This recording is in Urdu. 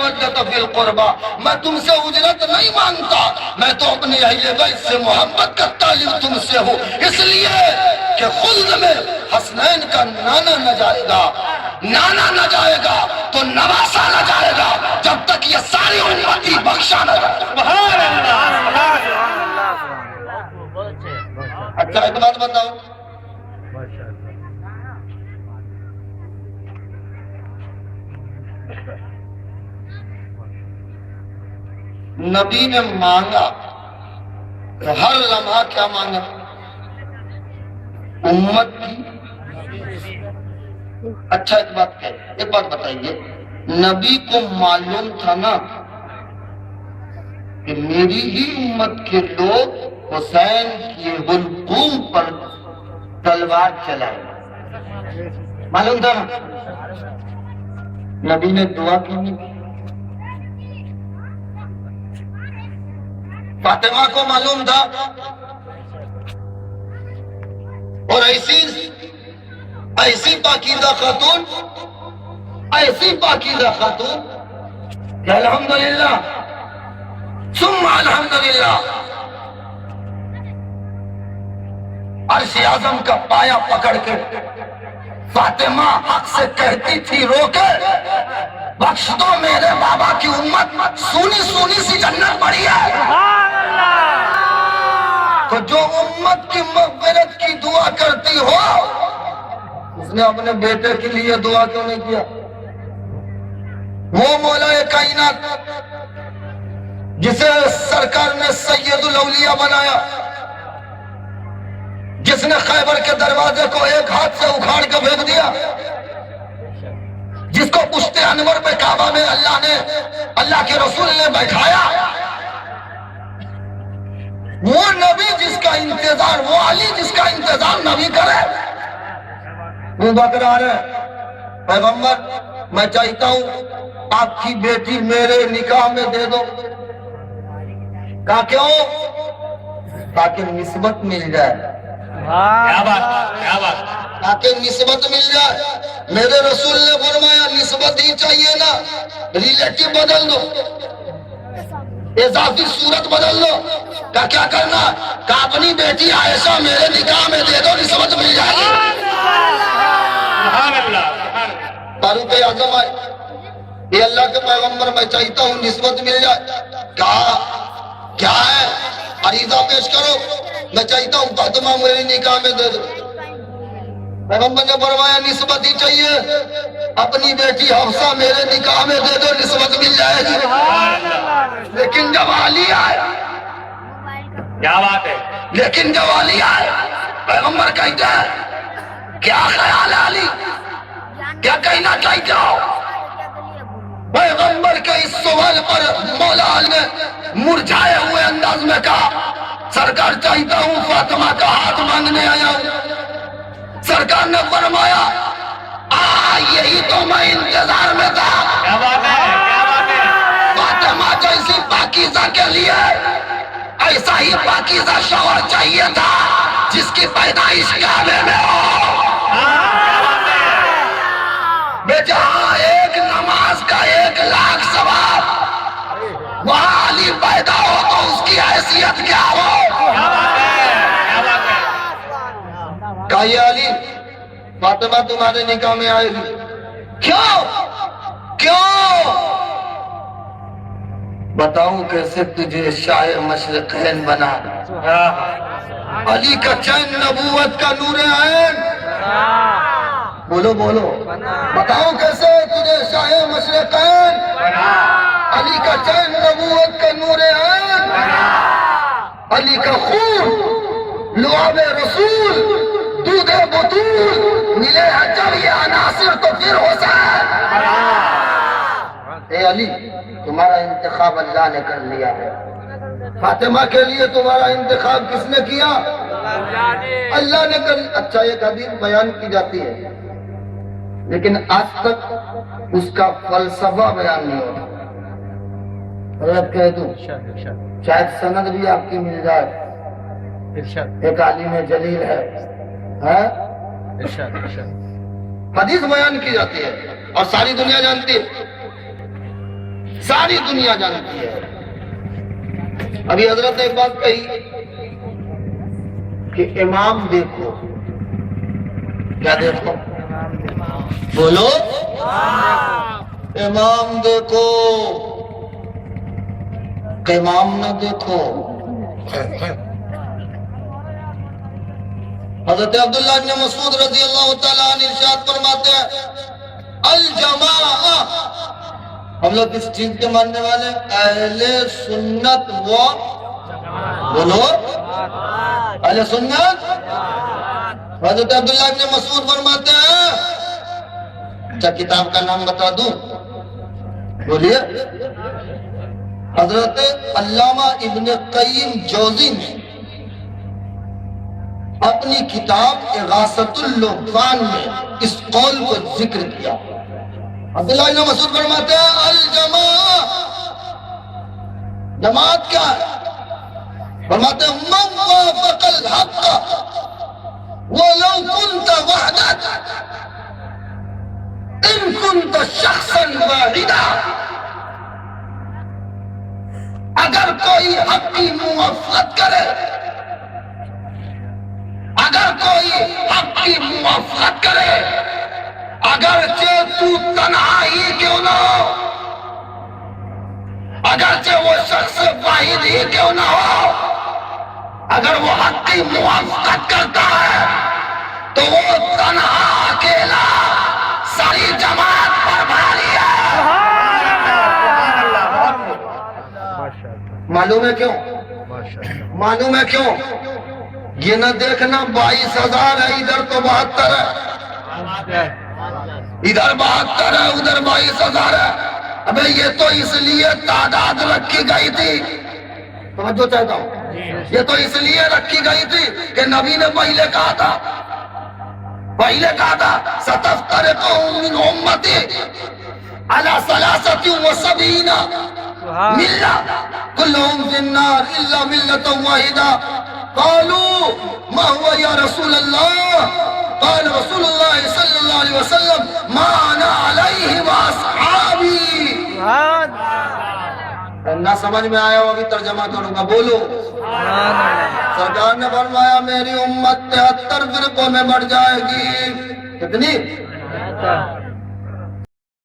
المودۃ فی القربى، میں تم سے اجرت نہیں مانگتا، میں تو اپنی اہل بیت سے محبت کا طالب تم سے ہوں، اس لیے کہ خلد میں حسنین کا نانا نہ جائے گا، نانا نہ جائے گا تو نواسا نہ جائے گا، جب تک یہ ساری امتی بخشا نہ جائے۔ سبحان اللہ۔ اچھا ایک بات بتاؤ، نبی نے مانگا کہ ہر لمحہ کیا مانگا؟ امت کی۔ اچھا ایک بات بتائیے، نبی کو معلوم تھا نا کہ میری ہی امت کے لوگ حسین کی حلقوم پر تلوار چلائے، معلوم تھا نا؟ نبی نے دعا کیوں نہیں کی؟ فاطمہ کو معلوم تھا، اور ایسی پاکیزہ خاتون، ایسی پاکیزہ خاتون کہ الحمدللہ ثم الحمدللہ عرش اعظم کا پایا پکڑ کے فاطمہ حق سے کہتی تھی رو کے، بخش دو میرے بابا کی امت، سونی سونی سی جنت پڑی ہے۔ تو جو امت کی مغفرت کی دعا کرتی ہو، اس نے اپنے بیٹے کے لیے دعا کیوں نہیں کیا؟ وہ مولا کائنات جسے سرکار نے سید الاولیاء بنایا، جس نے خیبر کے دروازے کو ایک ہاتھ سے اکھاڑ کے پھینک دیا، جس کو پشت انور پہ کعبہ میں اللہ کے رسول نے بیٹھایا، وہ نبی جس کا انتظار، وہ علی جس کا انتظار نبی کرے، وہ بکرا رہے پیغمبر میں چاہتا ہوں آپ کی بیٹی میرے نکاح میں دے دو۔ کہا کیوں؟ تاکہ نسبت مل جائے۔ کیا بات، تاکہ نسبت مل جائے۔ میرے رسول نے فرمایا نسبت ہی چاہیے نا، ریلیٹو بدل دو، اضافی صورت بدل دو۔ کا کیا کرنا؟ کہ اپنی بیٹی عائشہ میرے نکاح میں دے دو، نسبت مل جائے گی۔ فاروق اعظم آئے، یہ اللہ کے پیغمبر میں چاہتا ہوں نسبت مل جائے۔ کہا کیا ہے؟ عریضہ پیش کرو، میں چاہتا ہوں فاطمہ میرے نکاح میں دے دو۔ پیغمبر نے فرمایا نسبت ہی چاہیے، اپنی بیٹی حفصہ میرے نکاح میں دے دو، نسبت مل جائے گی۔ لیکن جب علی آئے، کیا بات ہے، لیکن جب علی آئے پیغمبر کہتا ہے کیا خیال ہے علی، کیا کہنا چاہتے ہو؟ پیغمبر کے اس سوال پر مولا علی نے مرجھائے ہوئے انداز میں کہا سرکار چاہتا ہوں فاطمہ کا ہاتھ مانگنے آیا ہوں۔ سرکار نے فرمایا یہی تو میں انتظار میں تھا۔ کیا بات ہے، کیا بات ہے۔ فاطمہ جیسی پاکیزہ کے لیے ایسا ہی پاکیزہ شوہر چاہیے تھا جس کی پیدائش کعبے میں ہو۔ جہاں ایک نماز کا 1,00,000 ثواب، وہاں علی پیدا ہو تو اس کی حیثیت کیا ہو؟ کہا یہ علی فاطمہ تمہارے نکاح میں آئے گی، کیوں بتاؤں کیسے تجھے شاہ مشرقین بنا؟ علی کا چین نبوت کا نور عین، بولو بتاؤ کیسے تجھے شاہ مشرقین، علی کا چین نبوت کا نور عین، علی کا خون لعاب رسول دودھ بطول، ملے ہیں جب یہ عناصر تو پھر حسین۔ اے علی تمہارا انتخاب اللہ نے کر لیا ہے، فاطمہ کے لیے تمہارا انتخاب کس نے کیا؟ اللہ نے کر۔ اچھا ایک حدیث بیان کی جاتی ہے لیکن آج تک اس کا فلسفہ بیان نہیں ہوتا۔ حضرت کہہ دوں شاید سند بھی آپ کی مل جائے، ایک عالم جلیل ہے، حدیث بیان کی جاتی ہے اور ساری دنیا جانتی ہے۔ ساری دنیا جانتی ہے۔ ابھی حضرت نے ایک بات کہی کہ امام دیکھو، کیا دیکھو؟ بولو، امام دیکھو، امام نہ دیکھو۔ حضرت عبداللہ بن مسعود رضی اللہ تعالیٰ عنہ ارشاد فرماتے ہیں الجماعہ، ہم لوگ کس چیز کے ماننے والے؟ اہل سنت و بولو اہل سنت۔ حضرت عبداللہ بن مسعود فرماتے ہیں، اچھا کتاب کا نام بتا دوں؟ بولیے۔ حضرت علامہ ابن قیم جوزی نے اپنی کتاب اغاثۃ اللہفان میں اس قول کو ذکر کیا۔ عبداللہ بن مسعود فرماتے ہیں الجماعہ، جماعت کیا ہے؟ فرماتے ہیں من وافق الحق ولو كنت وحدك ان كنت شخصا واحدا، اگر کوئی حق کی موافقت کرے، اگر کوئی حق کی موافقت کرے، اگرچہ تو تنہا ہی کیوں نہ ہو، اگرچہ وہ شخص واحد ہی کیوں نہ ہو، اگر وہ حق کی موافقت کرتا ہے تو وہ تنہا اکیلا ساری جماعت پر بھاری ہے۔ معلوم ہے کیوں؟ معلوم ہے کیوں؟ یہ نہ دیکھنا 22,000 ہے، ادھر تو 72 ہے، ادھر 72 ہے، ادھر 22,000 ہے۔ ابے یہ تو اس لیے تعداد رکھی گئی تھی، توجہ چاہتا ہوں، یہ تو اس لیے رکھی گئی تھی کہ نبی نے پہلے کہا تھا ستفترق من امتی علی 73 ملہ کلہم فی النار الا ملۃ واحدہ۔ قالوا ما هو یا رسول اللہ؟ قال رسول اللہ صلی اللہ علیہ وسلم ما انا علیہ واصحابی۔ نہ سمجھ میں آیا ہو ابھی ترجمہ کروں گا، بولو۔ سرکار نے فرمایا میری امت 73 فرقوں میں بڑھ جائے گی۔ کتنی؟